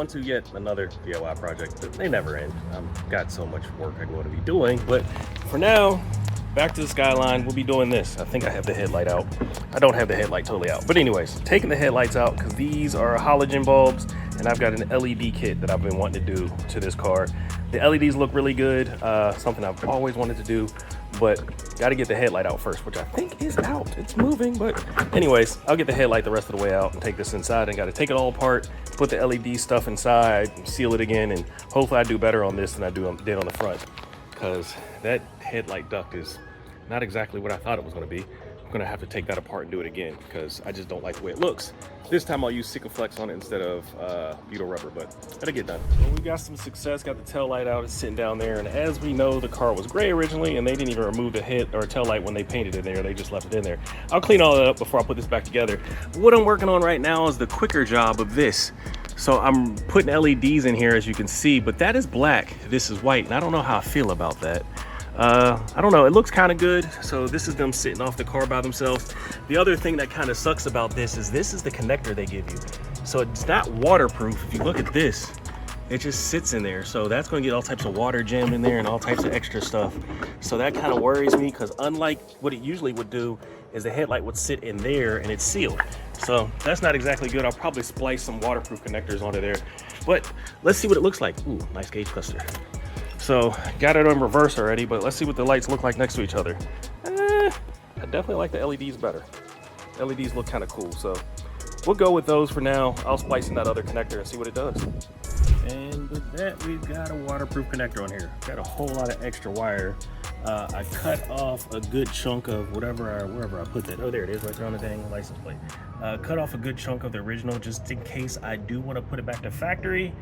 on to yet another DIY project, but they never end. I've got so much work I'm going to be doing, but for now, back to the Skyline, we'll be doing this. I think I have the headlight out. I don't have the headlight totally out, but anyways, taking the headlights out because these are halogen bulbs, and I've got an LED kit that I've been wanting to do to this car. The LEDs look really good, something I've always wanted to do, but got to get the headlight out first, which I think is out. It's moving, but anyways, I'll get the headlight the rest of the way out and take this inside, and got to take it all apart, put the LED stuff inside, seal it again, and hopefully I do better on this than I did on the front, because that headlight duct is not exactly what I thought it was going to be. I'm going to have to take that apart and do it again because I just don't like the way it looks. This time I'll use Sikaflex on it instead of butyl rubber, but it'll get done. Well, we got some success, got the tail light out, it's sitting down there, and as we know, the car was gray originally, and they didn't even remove the head or tail light when they painted it there. They just left it in there. I'll clean all that up before I put this back together. What I'm working on right now is the quicker job of this. So I'm putting LEDs in here, as you can see, but that is black, this is white, and I don't know how I feel about that. I don't know, it looks kind of good. So this is them sitting off the car by themselves. The other thing that kind of sucks about this is the connector they give you. So it's not waterproof. If you look at this, it just sits in there. So that's going to get all types of water jammed in there and all types of extra stuff. So that kind of worries me, because unlike what it usually would do, is the headlight would sit in there and it's sealed. So that's not exactly good. I'll probably splice some waterproof connectors onto there, but let's see what it looks like. Ooh, nice gauge cluster. So got it on reverse already, but let's see what the lights look like next to each other. I definitely like the LEDs better. LEDs look kind of cool, so we'll go with those for now. I'll splice in that other connector and see what it does. And with that, we've got a waterproof connector on here. Got a whole lot of extra wire. I cut off a good chunk of wherever I put that. Oh, there it is, right there on the dang license plate. Cut off a good chunk of the original just in case I do want to put it back to factory.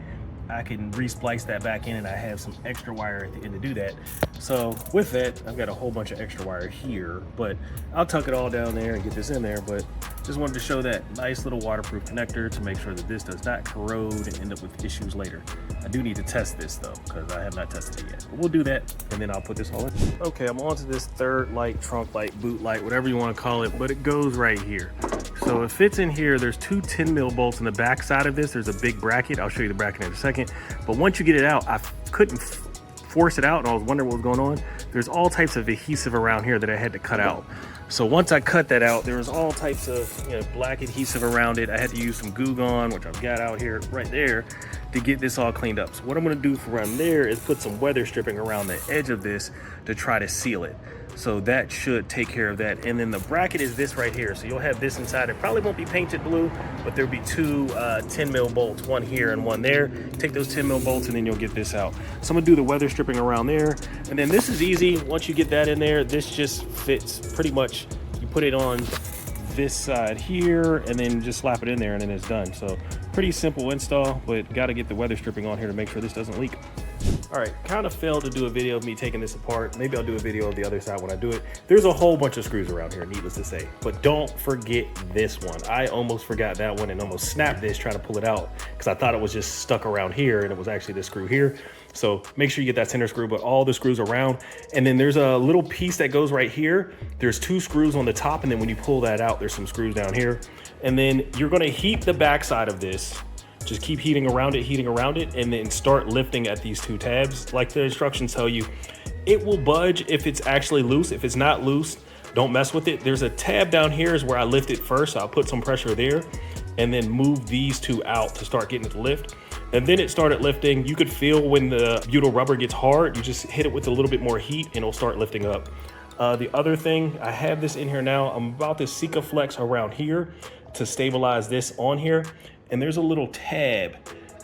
I can re-splice that back in, and I have some extra wire at the end to do that. So with that, I've got a whole bunch of extra wire here, but I'll tuck it all down there and get this in there. But just wanted to show that nice little waterproof connector to make sure that this does not corrode and end up with issues later. I do need to test this though, because I have not tested it yet, but we'll do that and then I'll put this all in. Okay, I'm on to this third light, trunk light, boot light, whatever you want to call it, but it goes right here. So it fits in here. There's two 10 mil bolts in the back side of this. There's a big bracket. I'll show you the bracket in a second. But once you get it out, I couldn't force it out, and I was wondering what was going on. There's all types of adhesive around here that I had to cut out. So once I cut that out, there was all types of black adhesive around it. I had to use some Goo Gone, which I've got out here right there, to get this all cleaned up. So what I'm gonna do from there is put some weather stripping around the edge of this to try to seal it. So that should take care of that. And then the bracket is this right here. So you'll have this inside. It probably won't be painted blue, but there'll be two 10 mil bolts, one here and one there. Take those 10 mil bolts and then you'll get this out. So I'm gonna do the weather stripping around there. And then this is easy. Once you get that in there, this just fits pretty much. You put it on this side here and then just slap it in there and then it's done. So pretty simple install, but gotta get the weather stripping on here to make sure this doesn't leak. All right, kind of failed to do a video of me taking this apart. Maybe I'll do a video of the other side when I do it. There's a whole bunch of screws around here, needless to say, but don't forget this one. I almost forgot that one and almost snapped this trying to pull it out because I thought it was just stuck around here and it was actually this screw here. So make sure you get that center screw, but all the screws around. And then there's a little piece that goes right here. There's two screws on the top, and then when you pull that out, there's some screws down here. And then you're gonna heat the back side of this. Just keep heating around it, and then start lifting at these two tabs. Like the instructions tell you, it will budge if it's actually loose. If it's not loose, don't mess with it. There's a tab down here is where I lift it first. So I'll put some pressure there and then move these two out to start getting it to lift. And then it started lifting. You could feel when the butyl rubber gets hard, you just hit it with a little bit more heat and it'll start lifting up. The other thing, I have this in here now. I'm about to Sikaflex around here to stabilize this on here. And there's a little tab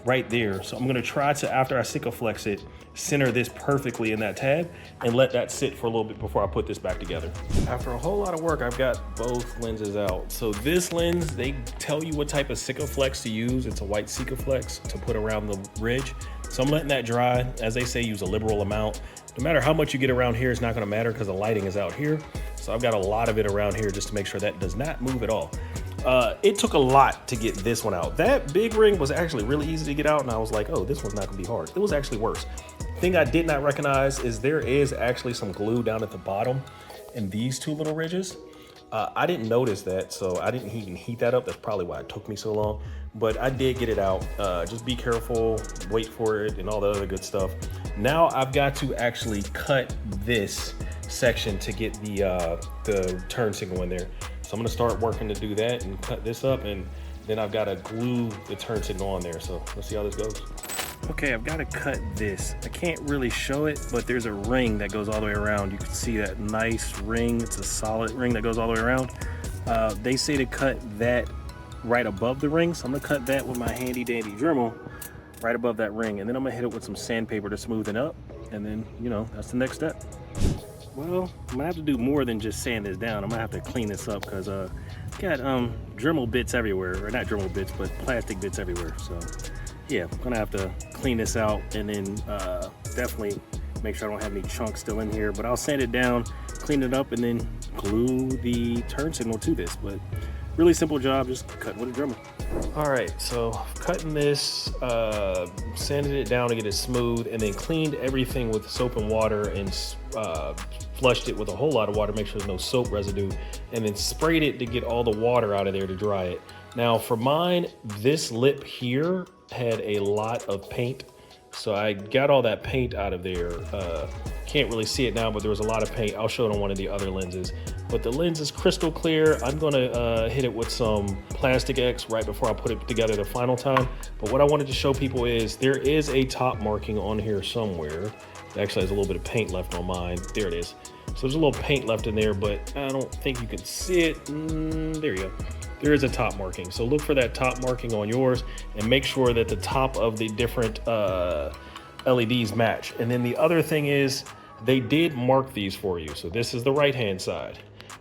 right there. So I'm gonna try to, after I Sikaflex it, center this perfectly in that tab and let that sit for a little bit before I put this back together. After a whole lot of work, I've got both lenses out. So this lens, they tell you what type of Sikaflex to use. It's a white Sikaflex to put around the ridge. So I'm letting that dry. As they say, use a liberal amount. No matter how much you get around here, it's not gonna matter because the lighting is out here. So I've got a lot of it around here just to make sure that does not move at all. It took a lot to get this one out. That big ring was actually really easy to get out, and I was like, oh, this one's not gonna be hard. It was actually worse. Thing I did not recognize is there is actually some glue down at the bottom in these two little ridges. I didn't notice that, so I didn't even heat that up. That's probably why it took me so long, but I did get it out. Just be careful, wait for it, and all the other good stuff. Now I've got to actually cut this section to get the turn signal in there. So I'm gonna start working to do that and cut this up, and then I've got to glue the turn signal on there. So let's see how this goes. Okay, I've got to cut this. I can't really show it, but there's a ring that goes all the way around. You can see that nice ring. It's a solid ring that goes all the way around. They say to cut that right above the ring, so I'm gonna cut that with my handy dandy Dremel right above that ring, and then I'm gonna hit it with some sandpaper to smoothen up, and then, you know, that's the next step. Well, I'm gonna have to do more than just sand this down. I'm gonna have to clean this up because got Dremel bits everywhere, or not Dremel bits, but plastic bits everywhere. So yeah, I'm gonna have to clean this out, and then definitely make sure I don't have any chunks still in here. But I'll sand it down, clean it up, and then glue the turn signal to this. But really simple job, just cutting with a Dremel. All right, so cutting this, sanded it down to get it smooth, and then cleaned everything with soap and water, and flushed it with a whole lot of water, make sure there's no soap residue, and then sprayed it to get all the water out of there to dry it. Now for mine, this lip here had a lot of paint, so I got all that paint out of there. Can't really see it now, but there was a lot of paint. I'll show it on one of the other lenses, but the lens is crystal clear. I'm gonna hit it with some Plastic X right before I put it together the final time. But what I wanted to show people is there is a top marking on here somewhere. It actually has a little bit of paint left on mine. There it is. So there's a little paint left in there, but I don't think you can see it. There you go. There is a top marking. So look for that top marking on yours, and make sure that the top of the different LEDs match. And then the other thing is, they did mark these for you. So this is the right-hand side.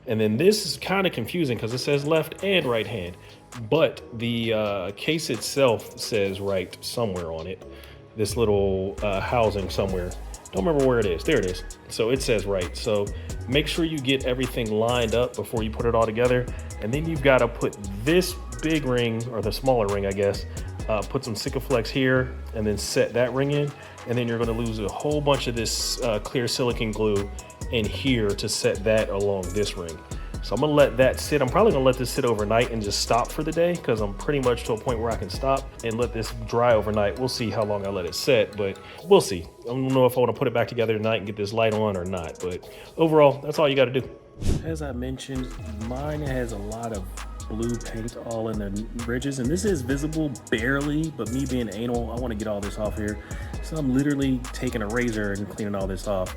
And then this is kind of confusing because it says left and right hand, but the case itself says right somewhere on it. This little housing somewhere. Don't remember where it is. There it is. So it says right. So make sure you get everything lined up before you put it all together. And then you've got to put this big ring, or the smaller ring, I guess, put some Sikaflex here, and then set that ring in. And then you're going to lose a whole bunch of this clear silicone glue in here to set that along this ring. So I'm gonna let that sit. I'm probably gonna let this sit overnight and just stop for the day, because I'm pretty much to a point where I can stop and let this dry overnight. We'll see how long I let it set, but we'll see. I don't know if I want to put it back together tonight and get this light on or not, but overall, that's all you got to do. As I mentioned, mine has a lot of blue paint all in the ridges, and this is visible barely, but me being anal, I want to get all this off here. So I'm literally taking a razor and cleaning all this off.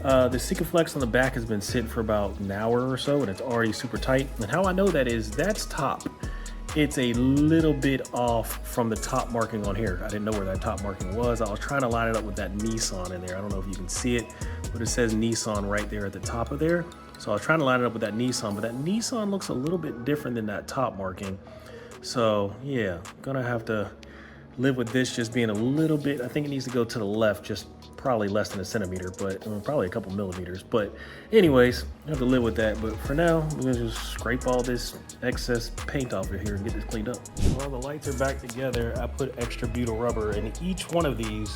The Sikaflex on the back has been sitting for about an hour or so, and it's already super tight. And how I know that is, that's top. It's a little bit off from the top marking on here. I didn't know where that top marking was. I was trying to line it up with that Nissan in there. I don't know if you can see it, but it says Nissan right there at the top of there. So I was trying to line it up with that Nissan, but that Nissan looks a little bit different than that top marking. So yeah, gonna have to live with this just being a little bit, I think it needs to go to the left, just probably less than a centimeter, but probably a couple millimeters. But anyways, I have to live with that. But for now, I'm gonna just scrape all this excess paint off of here and get this cleaned up. Well, the lights are back together. I put extra butyl rubber in each one of these.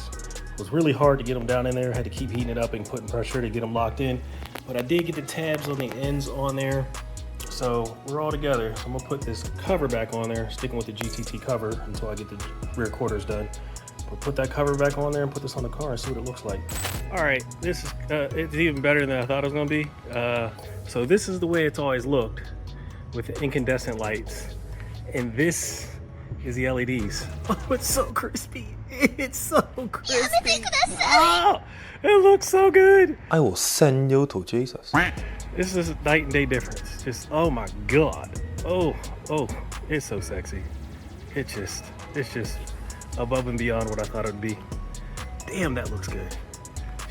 It was really hard to get them down in there. I had to keep heating it up and putting pressure to get them locked in. But I did get the tabs on the ends on there. So we're all together. So I'm gonna put this cover back on there, sticking with the GTT cover until I get the rear quarters done. But put that cover back on there and put this on the car and see what it looks like. All right, this is it's even better than I thought it was gonna be. So this is the way it's always looked with the incandescent lights. And this is the LEDs. Oh, it's so crispy. It's so crispy. Oh, it looks so good. I will send you to Jesus. This is a night and day difference. Just, oh my God. Oh, it's so sexy. It's just above and beyond what I thought it would be. Damn, that looks good.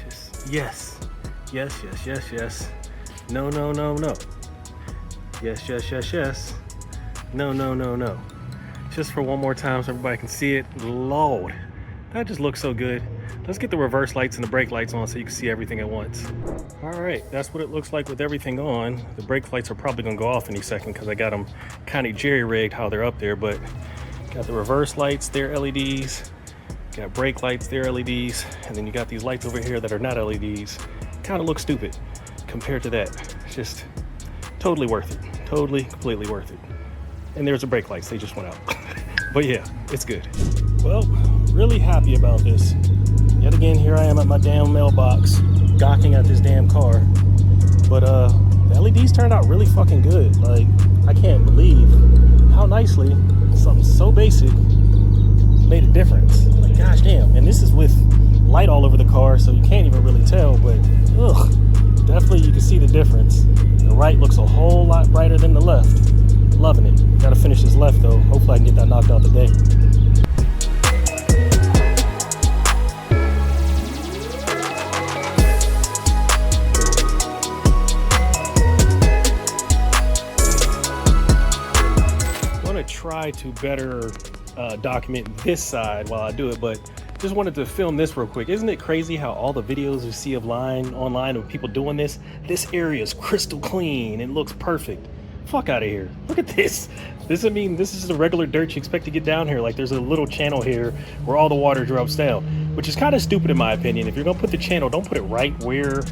Just, yes. Yes, yes, yes, yes. No, no, no, no. Yes, yes, yes, yes. No, no, no, no. Just for one more time so everybody can see it. Lord, that just looks so good. Let's get the reverse lights and the brake lights on so you can see everything at once. All right, that's what it looks like with everything on. The brake lights are probably gonna go off any second because I got them kind of jerry-rigged how they're up there, but got the reverse lights, they're LEDs. Got brake lights, they're LEDs. And then you got these lights over here that are not LEDs. Kind of look stupid compared to that. It's just totally worth it. Totally, completely worth it. And there's the brake lights, they just went out. But yeah, it's good. Well, really happy about this. Yet again, here I am at my damn mailbox, gawking at this damn car. But the LEDs turned out really fucking good. Like, I can't believe how nicely something so basic made a difference. Like, gosh damn. And this is with light all over the car, so you can't even really tell, but ugh, definitely you can see the difference. The right looks a whole lot brighter than the left. Loving it. Gotta finish this left though. Hopefully I can get that knocked out today. I'm gonna try to better document this side while I do it, but just wanted to film this real quick. Isn't it crazy how all the videos you see online of people doing this area is crystal clean and looks perfect? Fuck out of here. Look at this. This is the regular dirt you expect to get down here. Like, there's a little channel here where all the water drops down, which is kind of stupid in my opinion. If you're gonna put the channel, don't put it right where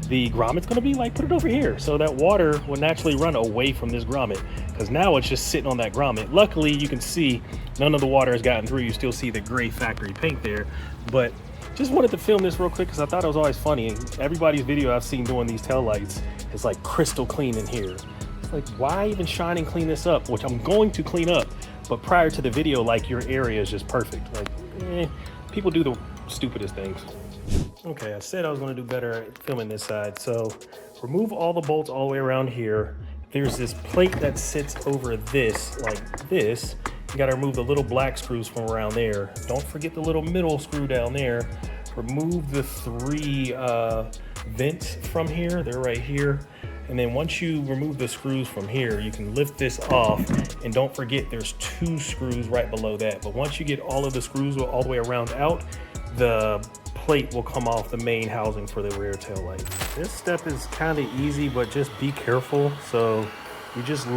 the grommet's gonna be. Like, put it over here so that water will naturally run away from this grommet, because now it's just sitting on that grommet. Luckily, you can see none of the water has gotten through. You still see the gray factory paint there, but just wanted to film this real quick because I thought it was always funny. Everybody's video I've seen doing these taillights is like crystal clean in here. It's like, why even shine and clean this up? Which I'm going to clean up, but prior to the video, like, your area is just perfect. Like, people do the stupidest things. Okay, I said I was going to do better at filming this side. So remove all the bolts all the way around here. There's this plate that sits over this, like this. You got to remove the little black screws from around there. Don't forget the little middle screw down there. Remove the 3 vents from here. They're right here. And then once you remove the screws from here, you can lift this off, and don't forget there's 2 screws right below that. But once you get all of the screws all the way around out, the plate will come off the main housing for the rear tail light. This step is kind of easy, but just be careful. So you just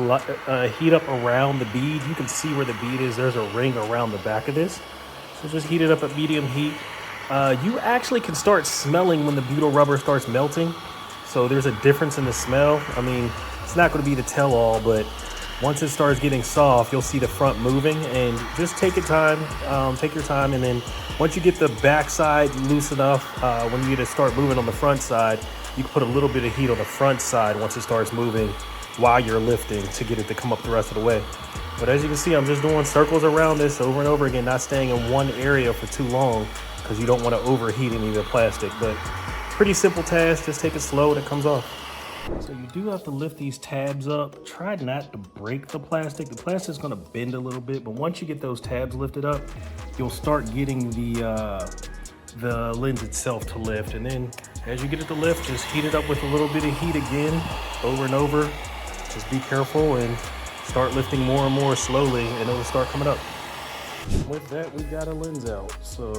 heat up around the bead. You can see where the bead is. There's a ring around the back of this. So just heat it up at medium heat. You actually can start smelling when the butyl rubber starts melting. So there's a difference in the smell. I mean, it's not going to be the tell-all, but once it starts getting soft, you'll see the front moving, and just take your time, and then once you get the back side loose enough, when you get to start moving on the front side, you can put a little bit of heat on the front side once it starts moving while you're lifting to get it to come up the rest of the way. But as you can see, I'm just doing circles around this over and over again, not staying in one area for too long because you don't want to overheat any of the plastic. But pretty simple task, just take it slow and it comes off. So you do have to lift these tabs up. Try not to break the plastic. The plastic's gonna bend a little bit, but once you get those tabs lifted up, you'll start getting the lens itself to lift. And then as you get it to lift, just heat it up with a little bit of heat again, over and over. Just be careful and start lifting more and more slowly, and it'll start coming up. With that, we got a lens out. So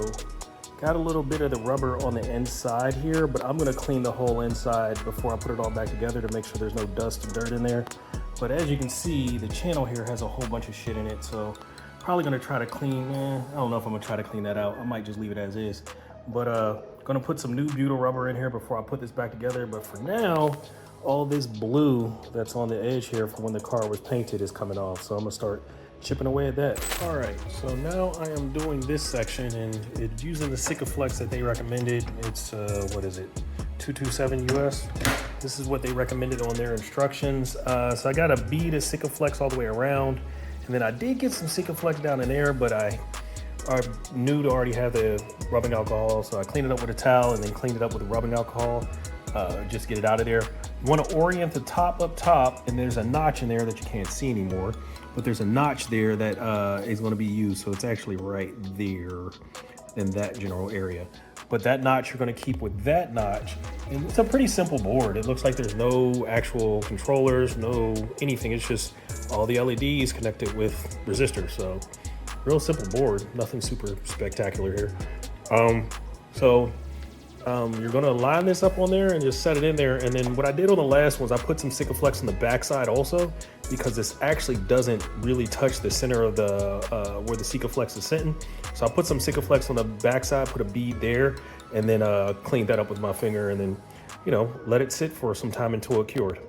got a little bit of the rubber on the inside here, but I'm gonna clean the whole inside before I put it all back together to make sure there's no dust and dirt in there. But as you can see, the channel here has a whole bunch of shit in it, so probably gonna try to clean, I don't know if I'm gonna try to clean that out. I might just leave it as is. But gonna put some new butyl rubber in here before I put this back together. But for now, all this blue that's on the edge here from when the car was painted is coming off. So I'm gonna start chipping away at that. All right, so now I am doing this section, and it's using the Sikaflex that they recommended. It's, what is it, 227 US? This is what they recommended on their instructions. So I got a bead of Sikaflex all the way around, and then I did get some Sikaflex down in there, but I knew to already have the rubbing alcohol, so I cleaned it up with a towel and then cleaned it up with the rubbing alcohol, just get it out of there. You want to orient the top up top, and there's a notch in there that you can't see anymore, but there's a notch there that is going to be used, so it's actually right there in that general area. But that notch you're going to keep with that notch, and it's a pretty simple board. It looks like there's no actual controllers, no anything. It's just all the LEDs connected with resistors. So real simple board, nothing super spectacular here. You're gonna line this up on there and just set it in there. And then what I did on the last one was I put some Sikaflex on the back side also, because this actually doesn't really touch the center of the where the Sikaflex is sitting. So I put some Sikaflex on the back side, put a bead there, and then cleaned that up with my finger, and then, you know, let it sit for some time until it cured.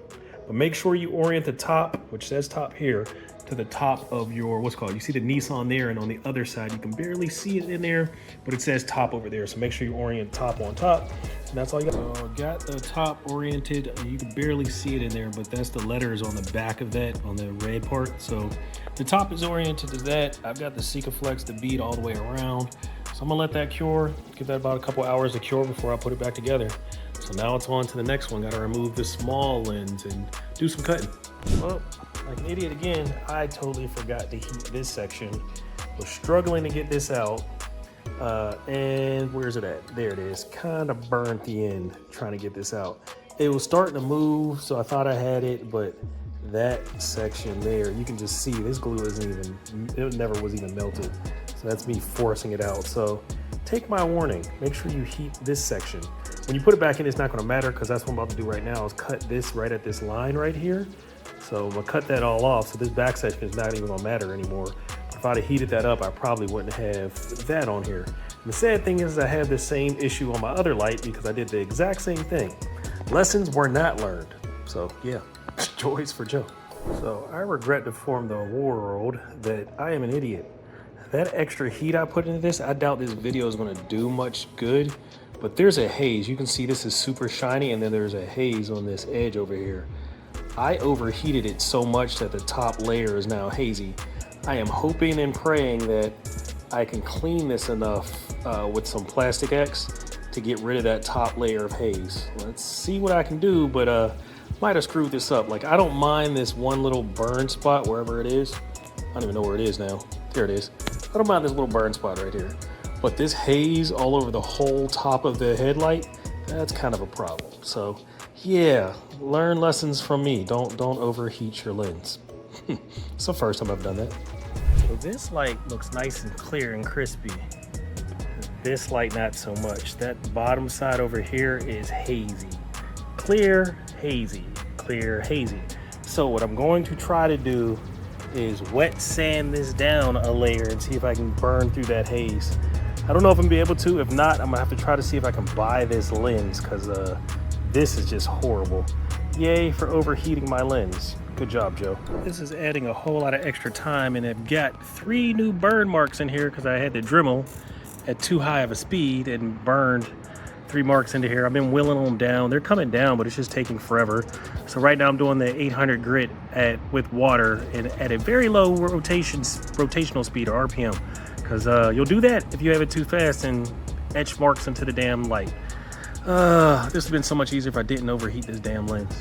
But make sure you orient the top, which says top here, to the top of your, what's called, you see the Nissan there, and on the other side, you can barely see it in there, but it says top over there. So make sure you orient top on top. And that's all you got. So got the top oriented. You can barely see it in there, but that's the letters on the back of that, on the red part. So the top is oriented to that. I've got the Sikaflex, the bead all the way around. So I'm gonna let that cure, give that about a couple hours to cure before I put it back together. So now it's on to the next one. Gotta remove the small lens and do some cutting. Well, like an idiot again, I totally forgot to heat this section. Was struggling to get this out. And where's it at? There it is. Kind of burnt the end trying to get this out. It was starting to move, so I thought I had it, but that section there, you can just see this glue isn't even, it never was even melted. So that's me forcing it out. So take my warning, make sure you heat this section. When you put it back in, it's not gonna matter, because that's what I'm about to do right now, is cut this right at this line right here. So I'm gonna cut that all off, so this back section is not even gonna matter anymore. If I'd have heated that up, I probably wouldn't have that on here. And the sad thing is I have the same issue on my other light because I did the exact same thing. Lessons were not learned. So yeah, joys for Joe. So I regret to inform the world that I am an idiot. That extra heat I put into this, I doubt this video is gonna do much good, but there's a haze. You can see this is super shiny, and then there's a haze on this edge over here. I overheated it so much that the top layer is now hazy. I am hoping and praying that I can clean this enough with some Plastic X to get rid of that top layer of haze. Let's see what I can do, but might have screwed this up. Like, I don't mind this one little burn spot wherever it is. I don't even know where it is now. There it is. I don't mind this little burn spot right here. But this haze all over the whole top of the headlight, that's kind of a problem. So yeah, learn lessons from me. Don't overheat your lens. It's the first time I've done that. So this light looks nice and clear and crispy. This light not so much. That bottom side over here is hazy. Clear, hazy, clear, hazy. So what I'm going to try to do is wet sand this down a layer and see if I can burn through that haze. I don't know if I'm gonna be able to. If not, I'm gonna have to try to see if I can buy this lens, because this is just horrible. Yay for overheating my lens. Good job, Joe. This is adding a whole lot of extra time, and I've got 3 new burn marks in here because I had the Dremel at too high of a speed and burned 3 marks into here. I've been wheeling them down. They're coming down, but it's just taking forever. So right now I'm doing the 800 grit with water and at a very low rotational speed, or RPM, because you'll do that if you have it too fast and etch marks into the damn light. This has been so much easier if I didn't overheat this damn lens.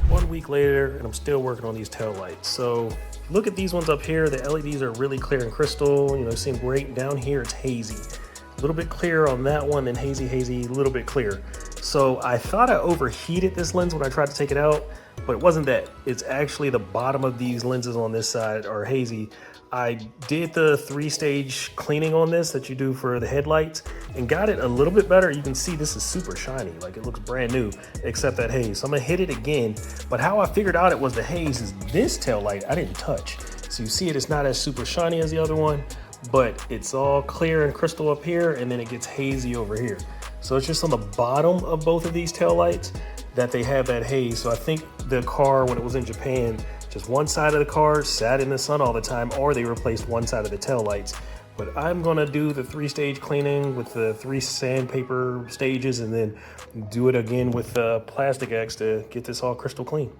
1 week later, and I'm still working on these tail lights. So look at these ones up here. The LEDs are really clear and crystal. You know, seem great. Down here, it's hazy. A little bit clearer on that one, then hazy, a little bit clear. So I thought I overheated this lens when I tried to take it out, but it wasn't that. It's actually the bottom of these lenses on this side are hazy. I did the 3-stage cleaning on this that you do for the headlights and got it a little bit better. You can see this is super shiny, like it looks brand new, except that haze. So I'm gonna hit it again, but how I figured out it was the haze is this tail light I didn't touch. So you see it's not as super shiny as the other one, but it's all clear and crystal up here, and then it gets hazy over here. So it's just on the bottom of both of these tail lights that they have that haze. So I think the car, when it was in Japan, just one side of the car sat in the sun all the time, or they replaced one side of the tail lights. But I'm gonna do the 3-stage cleaning with the 3 sandpaper stages, and then do it again with Plastic X to get this all crystal clean.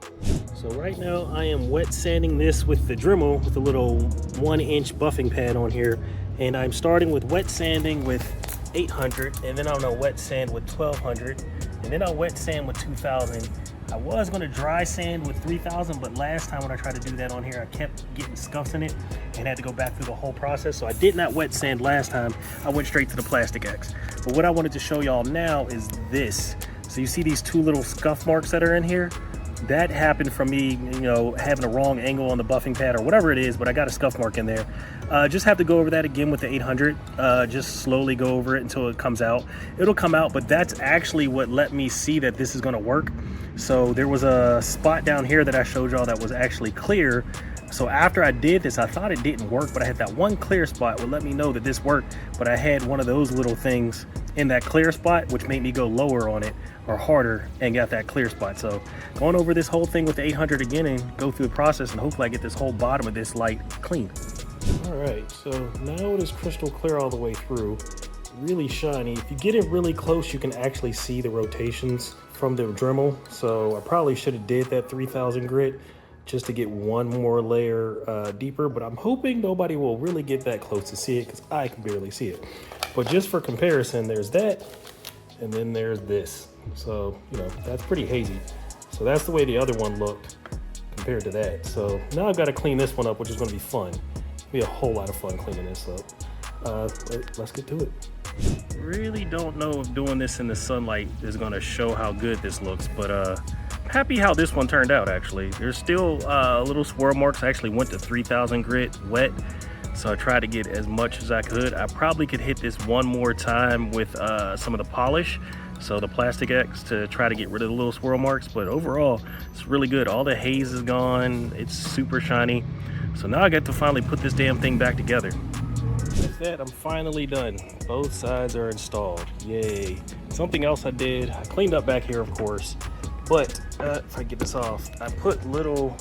So right now I am wet sanding this with the Dremel with a little 1-inch buffing pad on here, and I'm starting with wet sanding with 800, and then I'm gonna wet sand with 1200, and then I'll wet sand with 2000. I was gonna dry sand with 3000, but last time when I tried to do that on here, I kept getting scuffs in it and had to go back through the whole process. So I did not wet sand last time. I went straight to the Plastic X. But what I wanted to show y'all now is this. So you see these 2 little scuff marks that are in here? That happened from me, you know, having a wrong angle on the buffing pad or whatever it is, but I got a scuff mark in there. Just have to go over that again with the 800. Just slowly go over it until it comes out. It'll come out, but that's actually what let me see that this is gonna work. So there was a spot down here that I showed y'all that was actually clear So after I did this, I thought it didn't work, but I had that one clear spot would let me know that this worked, but I had one of those little things in that clear spot, which made me go lower on it or harder and got that clear spot. So going over this whole thing with the 800 again and go through the process, and hopefully I get this whole bottom of this light clean. All right, so now it is crystal clear all the way through, really shiny. If you get it really close, you can actually see the rotations from the Dremel. So I probably should have did that 3000 grit just to get one more layer deeper, but I'm hoping nobody will really get that close to see it because I can barely see it. But just for comparison, there's that, and then there's this. So, you know, that's pretty hazy. So that's the way the other one looked compared to that. So now I've got to clean this one up, which is going to be fun. It'll be a whole lot of fun cleaning this up. Let's get to it. Really don't know if doing this in the sunlight is going to show how good this looks, but happy how this one turned out. Actually, there's still little swirl marks. I actually went to 3000 grit wet, so I tried to get as much as I could. I probably could hit this one more time with some of the polish, so the Plastic X, to try to get rid of the little swirl marks. But overall, it's really good. All the haze is gone. It's super shiny. So now I get to finally put this damn thing back together. That's that. I'm finally done. Both sides are installed. Yay. Something else I did, I cleaned up back here, of course, but if I get this off, I put little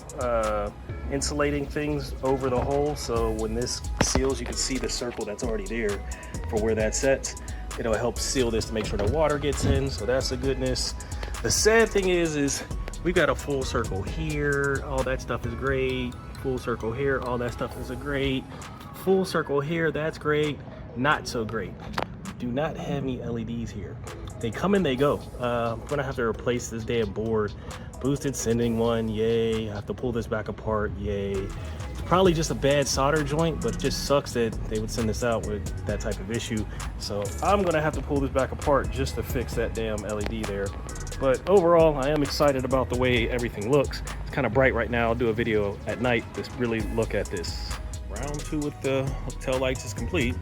insulating things over the hole, so when this seals, you can see the circle that's already there for where that sets. It'll help seal this to make sure the water gets in, so that's a goodness. The sad thing is we've got a full circle here. All that stuff is great. Full circle here. All that stuff is great. Full circle here. That's great. Not so great. Do not have any LEDs here. They come and they go. I'm gonna have to replace this damn board. Boosted sending one, yay. I have to pull this back apart, yay. It's probably just a bad solder joint, but it just sucks that they would send this out with that type of issue. So I'm gonna have to pull this back apart just to fix that damn LED there. But overall, I am excited about the way everything looks. It's kind of bright right now. I'll do a video at night to really look at this. Round 2 with the tail lights is complete.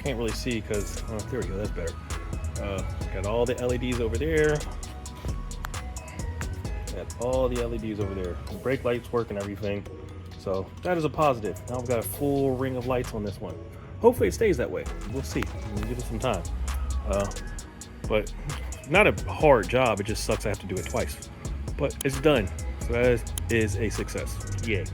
Can't really see because, oh, there we go, that's better. Got all the LEDs over there. Got all the LEDs over there. The brake lights work and everything. So that is a positive. Now I've got a full ring of lights on this one. Hopefully it stays that way. We'll see. We'll give it some time. But not a hard job. It just sucks I have to do it twice. But it's done. So that is a success. Yay.